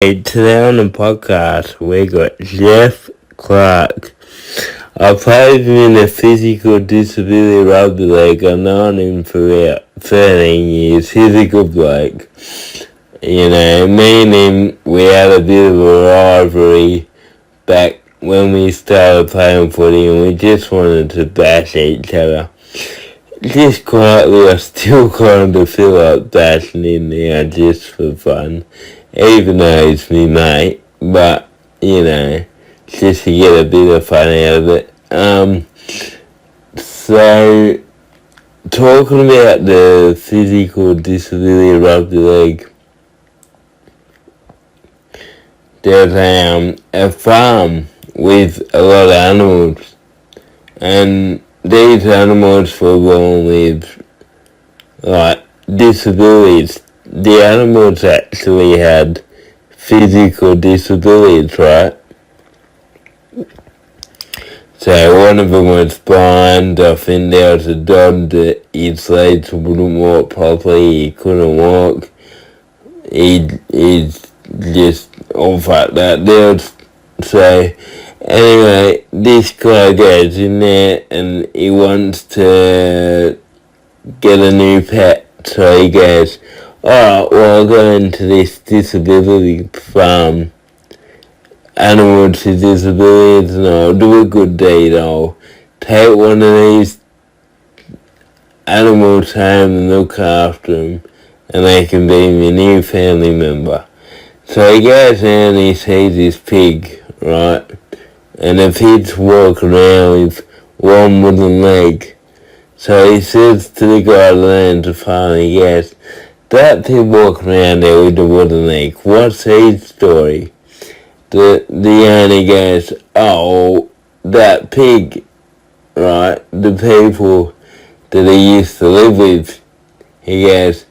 Hey, today on the podcast, we got Jeff Clark. I played him in a physical disability rugby league. I've known him for about 13 years. He's a good bloke. You know, me and him, we had a bit of a rivalry back when we started playing footy, and we just wanted to bash each other. Just quietly, I still kind of feel like bashing him now just for fun. Even though he's me mate, but, you know, just to get a bit of fun out of it. So, talking about the physical disability rugby league, there's a farm with a lot of animals, and these animals were born with, like, disabilities. The animals actually had physical disabilities, right? So one of them was blind. I think there was a dog that his legs wouldn't walk properly. He couldn't walk. He's just all fucked up there. So anyway, this guy goes in there and he wants to get a new pet. So he goes, alright, well, I'll go into this disability farm, animals with disabilities, and I'll do a good deed. I'll take one of these animals home and look after them, and they can be my new family member. So he goes down and he sees this pig, right? And the pig's walking around with one wooden leg. So he says to the guy that owns the farm, he goes, that pig walking around there with the wooden leg, what's his story? The owner goes, oh, that pig, right, the people that he used to live with, he goes,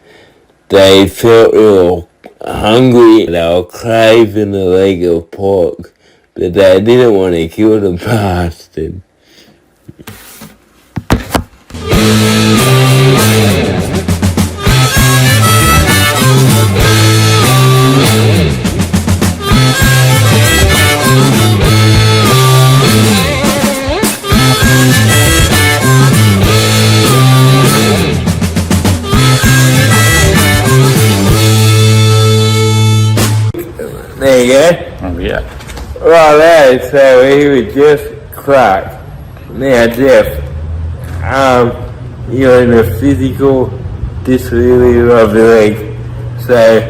they felt real hungry, they were craving a leg of pork, but they didn't want to kill the bastard. There you go. Oh, yeah. Right, so he was Jeff Clark. Now, Jeff, you're in a physical disability rugby league. So,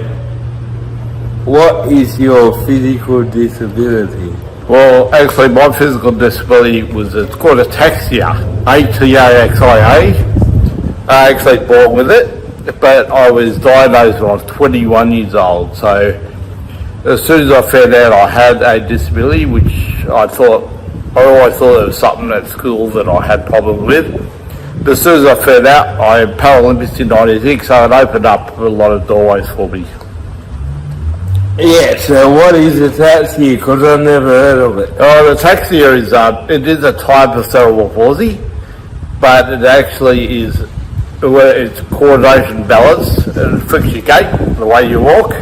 what is your physical disability? Well, actually, my physical disability it's called ataxia, A-T-A-X-I-A. I actually born with it, but I was diagnosed when I was 21 years old. So, as soon as I found out I had a disability, which I always thought it was something at school that I had problems with. But as soon as I found out, I am Paralympics in '96, so it opened up a lot of doorways for me. Yeah, so what is ataxia? Because I've never heard of it. Oh, ataxia is a type of cerebral palsy, but it actually is, it's coordination balance, it affects your gait, the way you walk.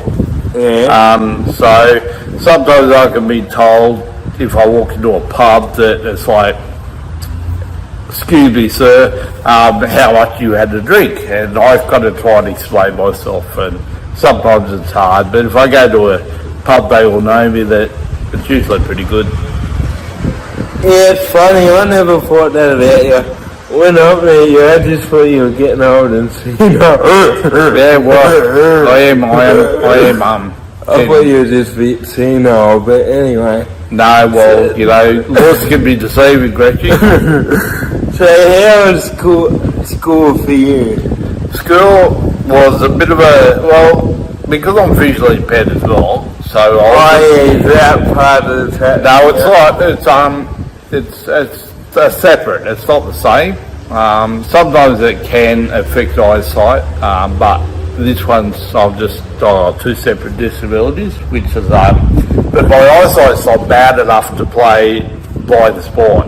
Yeah. So sometimes I can be told if I walk into a pub that it's like, excuse me sir, how much you had to drink, and I've got to try and explain myself, and sometimes it's hard, but if I go to a pub they will know me that it's usually pretty good. Yeah, it's funny, I never thought that about you. When I met you, I just thought you were getting old and Yeah, well, I am. I thought you were just senile, but anyway. No, well, you know, laws can be deceiving, Gretchen. So how was school for you? School was a bit of because I'm visually impaired as well, so that part of the tax? No, it's separate. It's not the same. Sometimes it can affect eyesight, but this one's I've just got two separate disabilities, which is but my eyesight's not bad enough to play by the sport.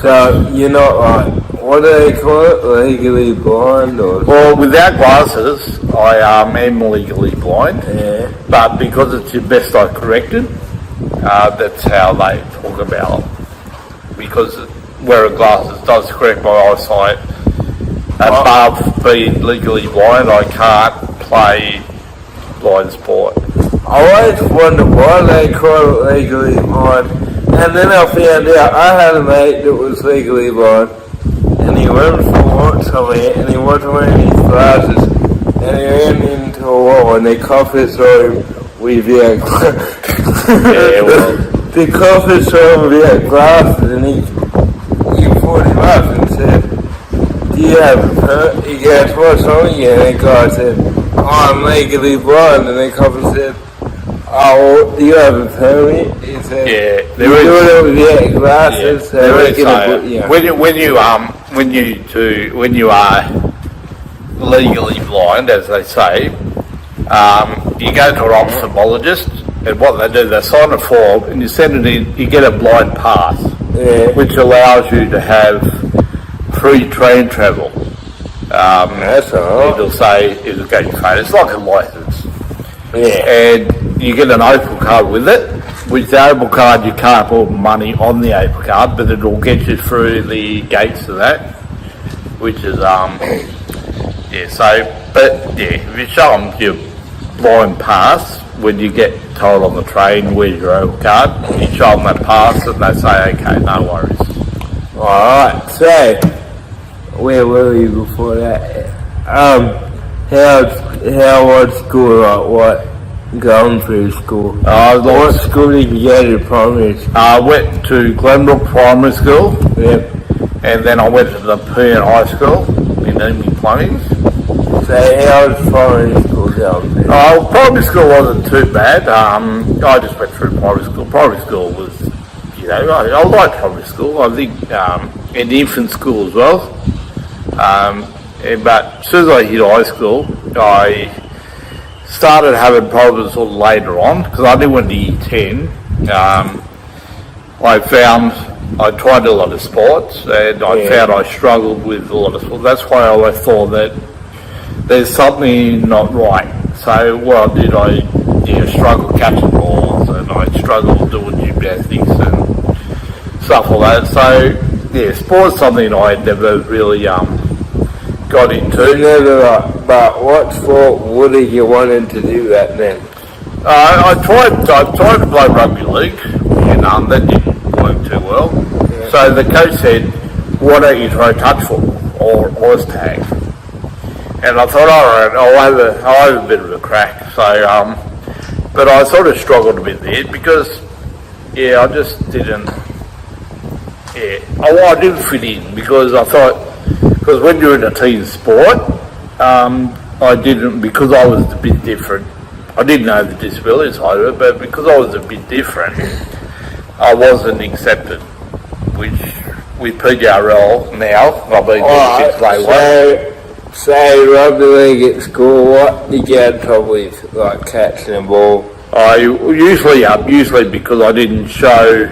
So you're not like what do they call it? Legally blind or? Well, without glasses, I am legally blind. Yeah. But because it's your best eye corrected, that's how they talk about it. Because wearing glasses does correct my eyesight. Above being legally blind, I can't play blind sport. I always wondered why they call it legally blind. And then I found out I had a mate that was legally blind. And he went for work somewhere and he wasn't wearing his glasses. And he ran into a wall and they coffee saw him without glasses. Yeah, well. The coffee saw him without glasses and he pulled him up and said, "Do you have a permit?" He goes, "What's wrong with you?" And the guy said, "Oh, I'm legally blind." And the cop said, "Oh, do you have a permit?" He said, Yeah, "You do it without glasses, so we're gonna put you." When you are legally blind, as they say, you go to an ophthalmologist, and what they do, they sign a form and you send it in. You get a blind pass, Yeah. which allows you to have free train travel. That's alright. It'll say it'll go your phone. It's like a license. Yeah. And you get an Opal card with it, which the Opal card you can't put money on the Opal card, but it'll get you through the gates of that, which is if you show them your blind pass when you get told on the train where's your Opal card, you show them that pass and they say okay, no worries. Alright, so where were you before that? How was school like? What going through school? What school did you go to primary school? I went to Glenbrook Primary School. Yep. And then I went to the Pearl High School in Eaming Plumbing. So how was primary school going through? Primary school wasn't too bad. I just went through primary school. Primary school was, I liked primary school. I think, and infant school as well. But as soon as I hit high school, I started having problems sort of later on because I didn't went to year 10. I tried a lot of sports and I found I struggled with a lot of sports. That's why I always thought that there's something not right. So what I did, I struggled catching balls and I struggled doing gymnastics and stuff like that. So sports something I had never really got into. But what sport would you wanted to do that then? I tried to play rugby league and that didn't work too well. Yeah. So the coach said, "Why don't you try touch football or Oz tag?" And I thought, alright, I'll have a bit of a crack. So, but I sort of struggled a bit there because, I just didn't. I didn't fit in because I thought, because when you're in a team sport, I didn't, because I was a bit different. I didn't know the disability side of it, but because I was a bit different, I wasn't accepted, which with PGRL now, I've been there since day one. So rugby league at school, what did you have trouble with, like catching a ball? I usually because I didn't show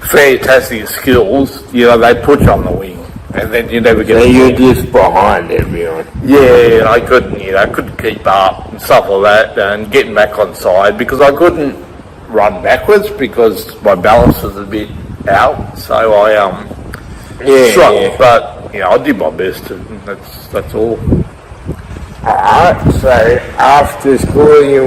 fantastic skills, they put you on the wing, and then you never get. So you're just behind everyone. Yeah, I couldn't keep up and stuff like that, and getting back on side because I couldn't run backwards because my balance was a bit out. So I struggled, but I did my best, and that's all. Alright, so after school you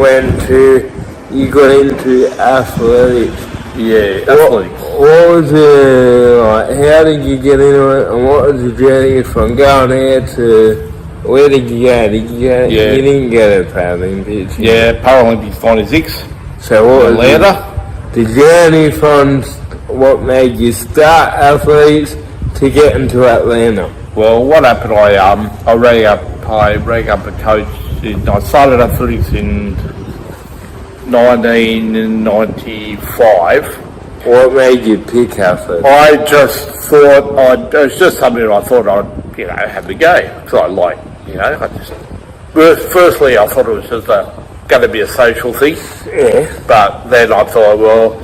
got into athletics. Yeah, athletics. What was how did you get into it, and what was the journey from going here to, where did you go? You didn't go to Paralympics? Yeah, Paralympics 96. So what was Atlanta. The journey from what made you start athletics to get into Atlanta? Well, what happened? I rang up a coach. I started athletics in 1995. What made you pick athletics? I just thought it was just something I thought I'd have a go because I like firstly I thought it was just going to be a social thing. Yeah. But then I thought, well,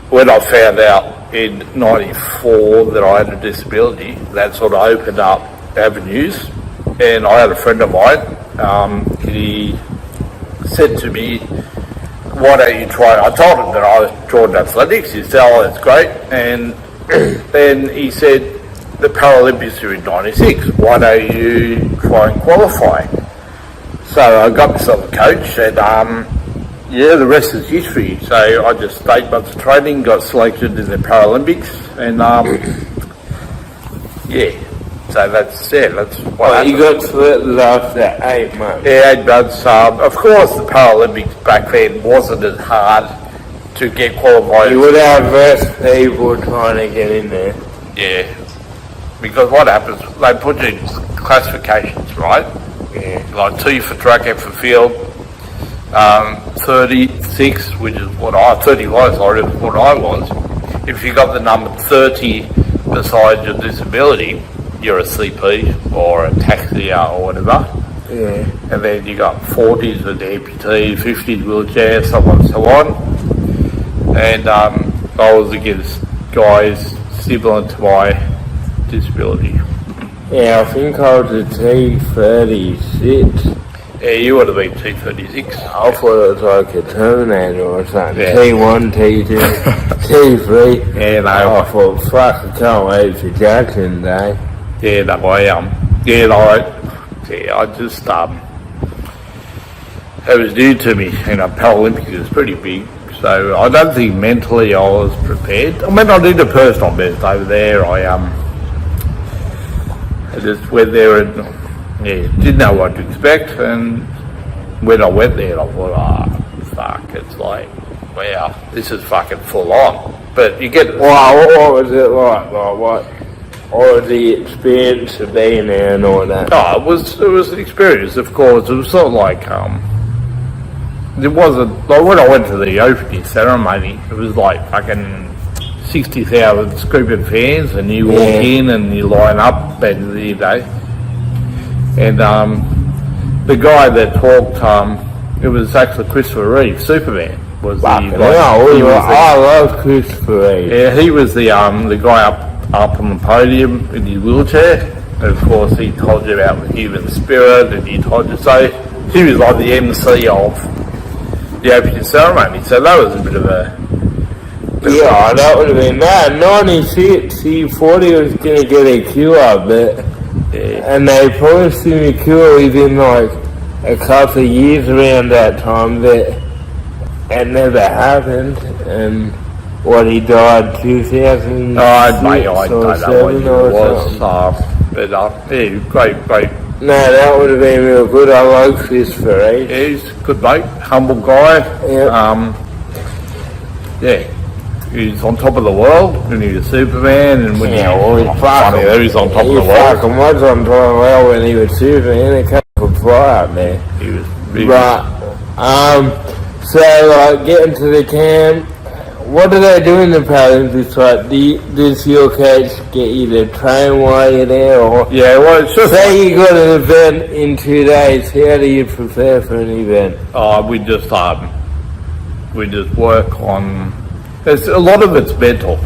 when I found out in '94 that I had a disability, that sort of opened up avenues. And I had a friend of mine, he said to me, why don't you try, I told him that I was Jordan Athletics. He said, oh, that's great. And then he said, the Paralympics are in '96, why don't you try and qualify? So I got myself a coach, and yeah, the rest is history. So I just 8 months of training, got selected in the Paralympics, and yeah, so that's what You got selected after 8 months. Yeah, 8 months. Of course, the Paralympics back then wasn't as hard to get qualified. You would have less people trying to get in there. Yeah, because what happens, they put you in classifications, right? Yeah. Like 2 for track, F for field, 36, which is what 31, sorry, is what I was. If you got the number 30 beside your disability, you're a CP or a taxier or whatever. Yeah. And then you got 40s with amputee, 50s wheelchair, so on and so on. And I was against guys similar to my disability. Yeah, I think I was a T36. Yeah, you would have been T36. I thought it was like a Terminator or something. Yeah. T1, T2, T3. Yeah, no. I thought, fuck, I can't wait for Jackson Day. Yeah, no, I just, it was new to me, Paralympics is pretty big, so I don't think mentally I was prepared. I mean, I did a personal best over there, I just went there and, yeah, didn't know what to expect, and when I went there, I thought, fuck, it's like, wow, this is fucking full on. But you get... Wow, what was it like? What was the experience of being there and all that? Oh, it was an experience, of course. It was sort of like, it wasn't, like when I went to the opening ceremony, it was like fucking 60,000 screaming fans, and you walk in and you line up, and you know, and the guy that talked, it was actually Christopher Reeve, Superman, was the guy. I love Christopher Reeve. Yeah, he was the guy up on the podium in his wheelchair. And of course, he told you about the human spirit, and he told you, so he was like the MC of the opening ceremony. So that was a bit of a... Yeah, that would have been mad. 96, he thought he was going to get a cure, but... Yeah. And they promised him a cure within like a couple of years around that time, but it never happened. And what, he died 2000? I don't know what it was. But yeah, great. No, that would have been real good. I like Christopher Reeve. Yeah, he's a good mate, humble guy. Yep. Yeah, he's on top of the world, and he's a Superman, and when He's he's on top of the world. He fucking was on top of the world when he was Superman. He can't fly up there. He was So like getting to the camp, what do they do in the Paralympics? Like, does your coach get you to train while you're there, or yeah, well, it's just say you got an event in 2 days? How do you prepare for an event? we just work on. There's a lot of it's mental.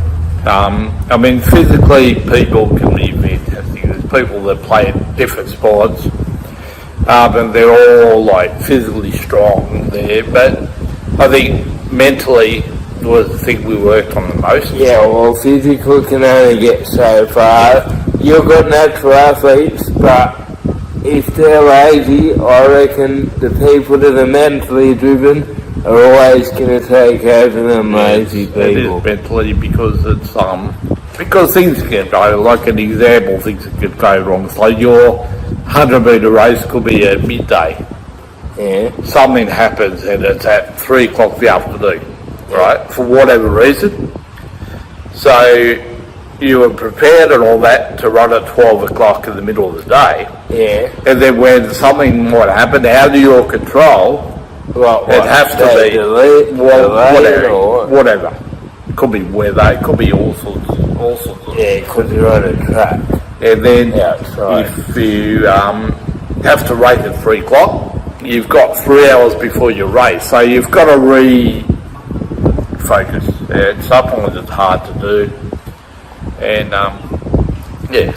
I mean, physically, people can be fantastic. There's people that play different sports, and they're all like physically strong there. But I think mentally was the thing we worked on the most. Yeah, well, physical can only get so far. You've got natural athletes, but if they're lazy, I reckon the people that are mentally driven are always going to take over them lazy people. It is mentally, because it's because things can go, like an example, things can go wrong. So your 100-metre race could be at midday. Yeah. Something happens and it's at 3 o'clock in the afternoon, right, for whatever reason. So you were prepared and all that to run at 12 o'clock in the middle of the day. Yeah. And then when something might happen out of your control, it has to be whatever. It could be weather, it could be all sorts of Yeah, because you're on a track. And then outside. if you have to race at 3 o'clock, you've got 3 hours before your race, so you've got to focus. And sometimes it's hard to do. And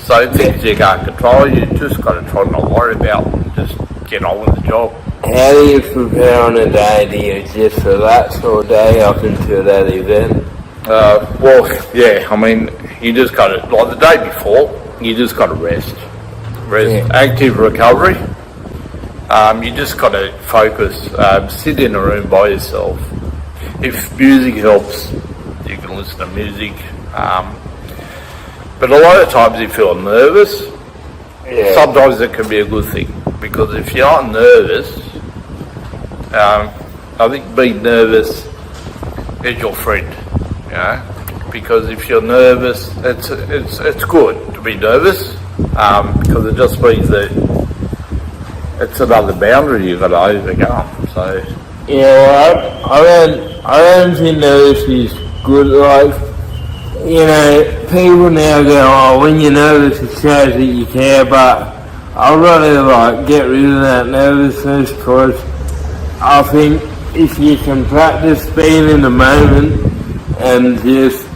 so things you can't control, you just got to try not worry about them, just get on with the job. How do you prepare on a day? Do you just relax all day up until that event? I mean, you just got to, like the day before, you just got to rest. Active recovery. You just got to focus, sit in a room by yourself. If music helps, you can listen to music. But a lot of times you feel nervous. Sometimes it can be a good thing, because if you're not nervous, I think being nervous is your friend, you know, because if you're nervous, it's good to be nervous, because it just means that it's another boundary you've got to overcome. So I don't think nervous is good. Like, you know, people now go, oh, when you're nervous it shows that you care, but I'd rather get rid of that nervousness, because I think if you can practice being in the moment and just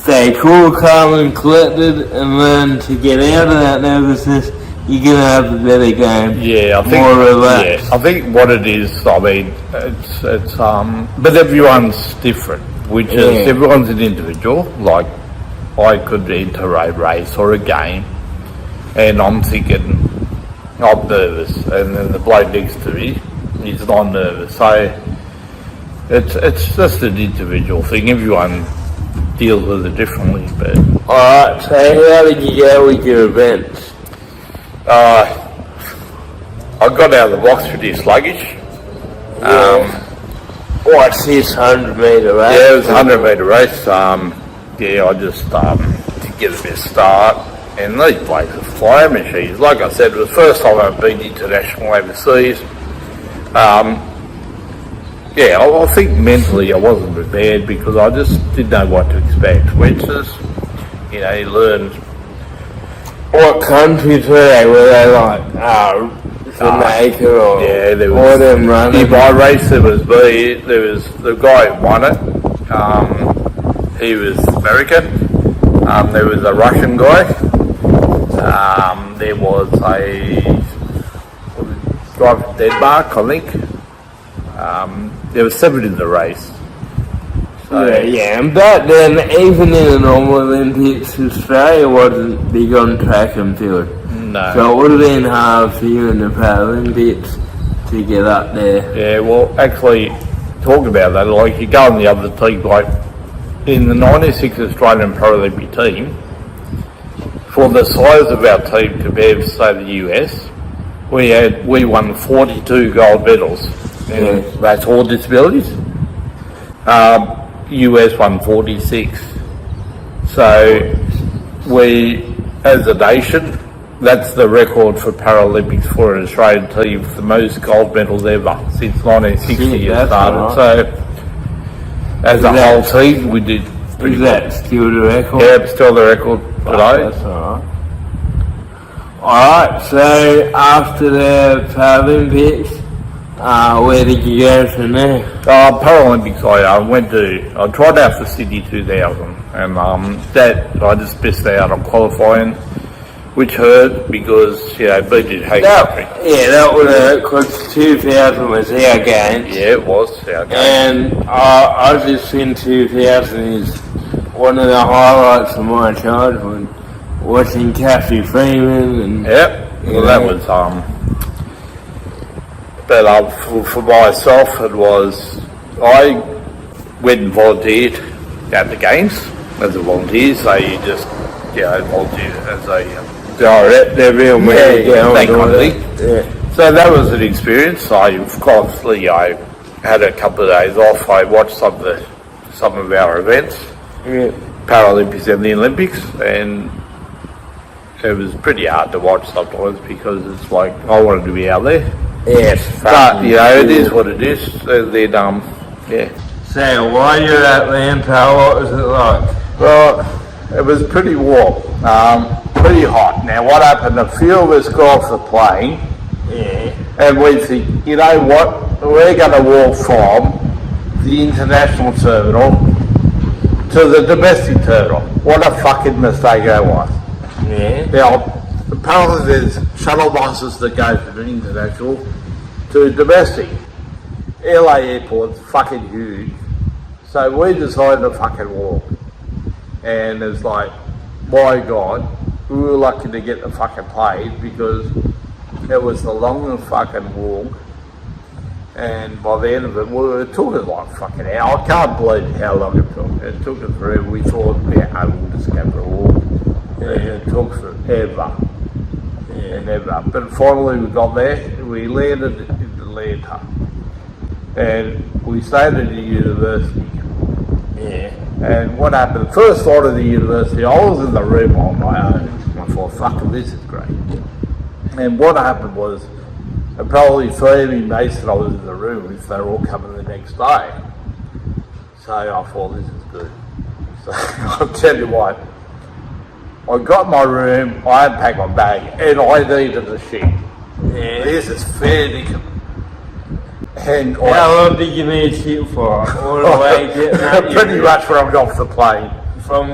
stay cool, calm and collected and learn to get out of that nervousness, you're going to have a better game. Yeah, I think, more relaxed. Yeah, I think what it is, I mean, it's but everyone's different, which is everyone's an individual. Like, I could enter a race or a game and I'm thinking I'm nervous, and then the bloke next to me is not nervous. So it's just an individual thing. Everyone deals with it differently. But alright, so how did you go with your events? I got out of the box pretty sluggish. What's this 100 metre race? Yeah, it was a 100 metre race. I just to get a bit of start, and these blokes are flying machines. Like I said, it was the first time I've been international overseas. I think mentally I wasn't prepared, because I just didn't know what to expect. Wenches, you learn. What countries were they? Were they like Jamaica or there all them running? In my race there was the guy who won it. He was American. There was a Russian guy. There was a guy from Denmark, I think. There were 7 in the race. So, and back then, even in the normal Olympics, Australia wasn't big on track and field. No. So it would have been hard for you in the Paralympics to get up there. Yeah, well, actually, talk about that, like you go on the other team, like in the 96 Australian Paralympic team, for the size of our team compared to, say, the US, we won 42 gold medals. And that's all disabilities. US won 46. So we, as a nation, that's the record for Paralympics for an Australian team, for the most gold medals ever since 1960 it started. Right. So as a whole team, we did pretty good. Is that still the record? Yeah, it's still the record today. That's alright. Alright, so after the Paralympics, where did you go from there? Paralympics, I tried out for Sydney 2000, and that I just missed out on qualifying, which hurt because BJ Hagen. That would hurt, because 2000 was our games. Yeah, it was our games. And I just think 2000 is one of the highlights of my childhood, watching Kathy Freeman and. Yep. Well, that was But for myself, it was, I went and volunteered at the games as a volunteer, so you just, volunteer as a they're real that kind of thing. Yeah. So that was an experience. I had a couple of days off. I watched some of our events, Paralympics and the Olympics, and it was pretty hard to watch sometimes, because it's like I wanted to be out there. Yes, but it is what it is. Then So while you're at Atlanta, what was it like? Well, it was pretty warm, pretty hot. Now what happened? A few of us got off the plane, and we think, you know what? We're going to walk from the international terminal to the domestic terminal. What a fucking mistake that was. Yeah. Now, apparently there's shuttle buses that go from international to domestic. LA airport's fucking huge. So we decided to fucking walk. And it's like, my God, we were lucky to get the fucking plane because it was the longest fucking walk. And by the end of it, it took us like fucking hour. I can't believe how long it took. It took us forever. We thought, yeah, we'll just go for a walk. And it took forever. And ever. But finally we got there. We landed in Atlanta. And we stayed at the university. Yeah. And what happened, first night of the university, I was in the room on my own. I thought, fuck, this is great. And what happened was, probably 3 of me mates that I was in the room with, they were all coming the next day. So I thought, this is good. So I'll tell you what, I got my room, I unpacked my bag, and I needed a shit. Yeah. This is fair dinkum. And How long did you need shit for? All the way getting out pretty much when I got off the plane. From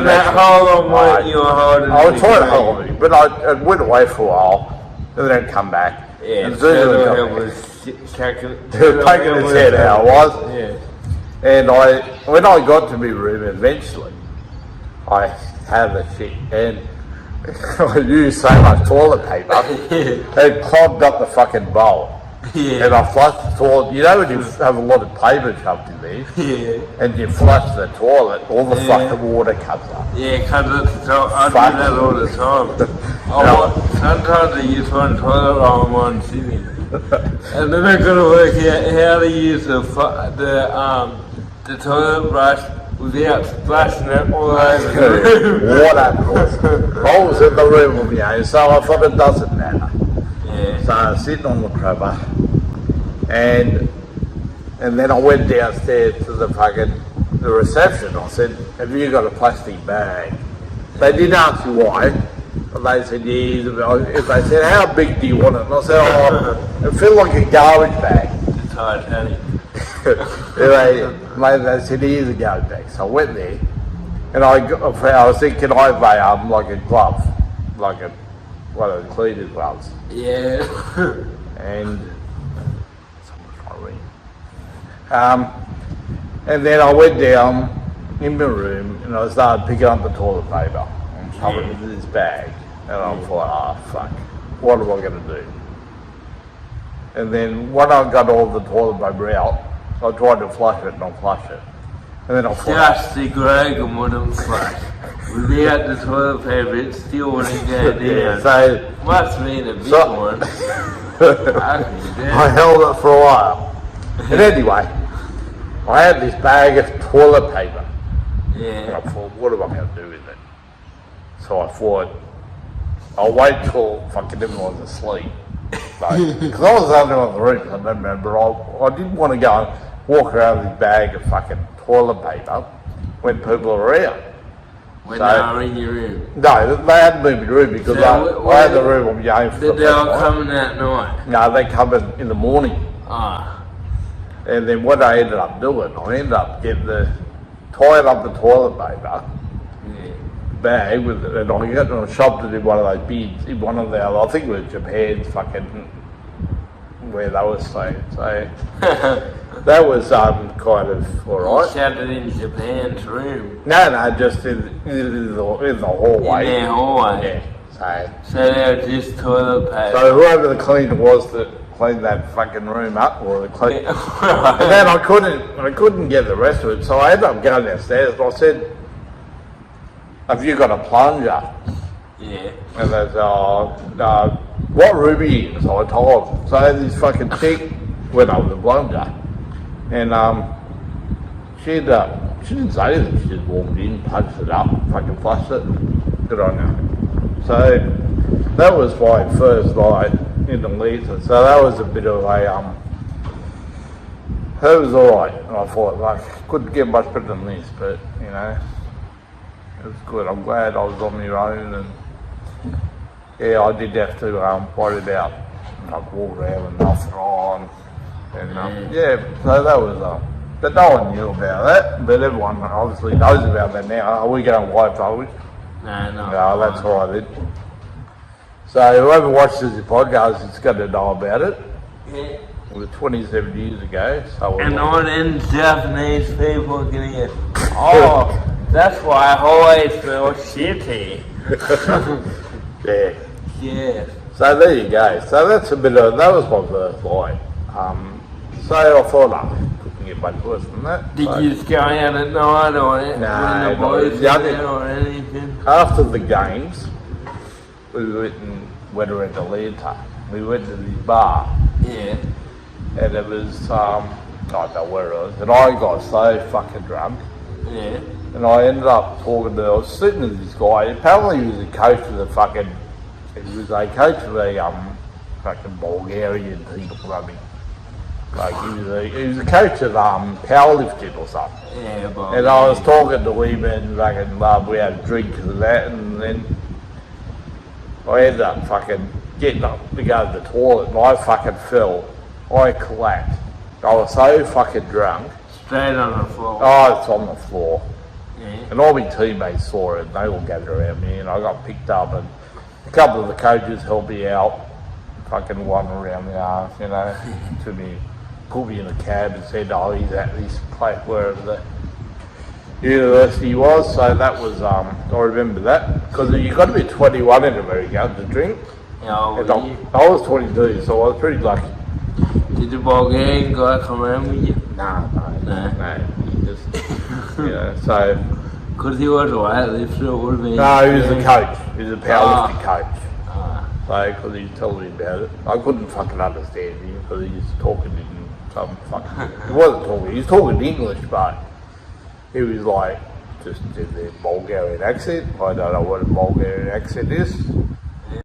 that how long weren't you holding? I was trying to hold it, but I went away for a while, and then come back. Yeah, and Zulu was taking his head out, was. Yeah. And when I got to my room eventually, I had the shit, and I used so much toilet paper, it clogged up the fucking bowl. Yeah. And I flushed the toilet. You know when you have a lot of paper shoved in there, Yeah. and you flush the toilet, all the fucking water comes up. Yeah, comes up the top. I do that all the time. Sometimes I use one toilet roll in one sitting. And then I've got to work out how to use the toilet brush without splashing it all over the room. What happened was, I was in the room with my own, so I thought it doesn't matter. Yeah. So I was sitting on the crowbar, and then I went downstairs to the reception. I said, "Have you got a plastic bag?" They didn't ask me why, but they said, "Yeah." They said, "How big do you want it?" And I said, "Oh, it feels like a garbage bag." The Titanic. They said, "Here's a garbage bag." So I went there, and I said, "Can I have like a glove, like one of the cleaner gloves?" Yeah. And someone's trying to ring. And then I went down in my room and I started picking up the toilet paper and shoving it into this bag. And I thought, oh fuck, what am I going to do? And then when I got all the toilet paper out, I tried to flush it and I flushed it. And then I thought, Just the Grogan wouldn't flush. Without the toilet paper, it still wouldn't go down. yeah, so Must mean a big one. I held it for a while. And anyway, I had this bag of toilet paper. And Yeah. I thought, what am I going to do with it? So I thought, I'll wait till fucking everyone's asleep. Because I was under on the roof, I don't remember. I didn't want to go and walk around with this bag of fucking toilet paper when people are around. When they were in your room. No, they hadn't moved the room because I had the room on my own for the They were first coming at night. No, they come in the morning. Ah. And then what I ended up doing, I ended up tying up the toilet paper Yeah. bag with it, and I shoved it in one of those bins, in one of the, I think it was Japan's fucking, where they were staying. So that was kind of alright. Shoved it in Japan's room. No, just in the hallway. In their hallway. Yeah. So they were just toilet paper. So whoever the cleaner was that cleaned that fucking room up, or the clean. And then I couldn't get the rest of it, so I ended up going downstairs and I said, "Have you got a plunger?" Yeah. And they said, "What room are you in?" So I told them. So this fucking chick went over the plunger, and she didn't say anything. She just walked in, punched it up, fucking flushed it. Good on her. So that was my first night in the Atlanta. So that was a bit of a that was alright. And I thought, like, couldn't get much better than this, but you know, it was good. I'm glad I was on my own, and yeah, I did have to worry about like walk around with nothing on. And so that was but no one knew about that. But everyone obviously knows about that now. Are we going white publish? No, that's all right then. So whoever watches the podcast is going to know about it. Yeah. It was 27 years ago. So And all them Japanese people can get, oh, that's why I always feel shitty. yeah. Yeah. So there you go. So that's that was my first flight. So I thought I couldn't get much worse than that. Did so, you just go out at night or when the boys were there or anything? After the games, we went around to Atlanta. We went to this bar. Yeah. And it was, I don't know where it was, and I got so fucking drunk. Yeah. And I ended up talking to, I was sitting with this guy, apparently he was a coach of the fucking, he was a coach of a fucking Bulgarian team or something. Like he was a coach of powerlifting or something. Yeah, but And I was talking to him and fucking we had a drink and that, and then I ended up fucking getting up to go to the toilet and I fucking fell. I collapsed. I was so fucking drunk. Straight on the floor. Oh, it's on the floor. Yeah. And all my teammates saw it and they all gathered around me and I got picked up and a couple of the coaches helped me out. Fucking one around the arms, you know, to me, put me in a cab and said, oh, he's at this place wherever the university was. So that was, I remember that. Because you've got to be 21 in America to drink. Yeah, And I was 22, so I was pretty lucky. did the Bulgarian guy come around with you? No. He just, so. Because he was a weightlifter, it would have been. No, he was a coach. He was a powerlifting coach. Ah. So, because he was telling me about it, I couldn't fucking understand him because he was talking in some fucking. He wasn't talking. He was talking English, but he was like just in the Bulgarian accent. I don't know what a Bulgarian accent is.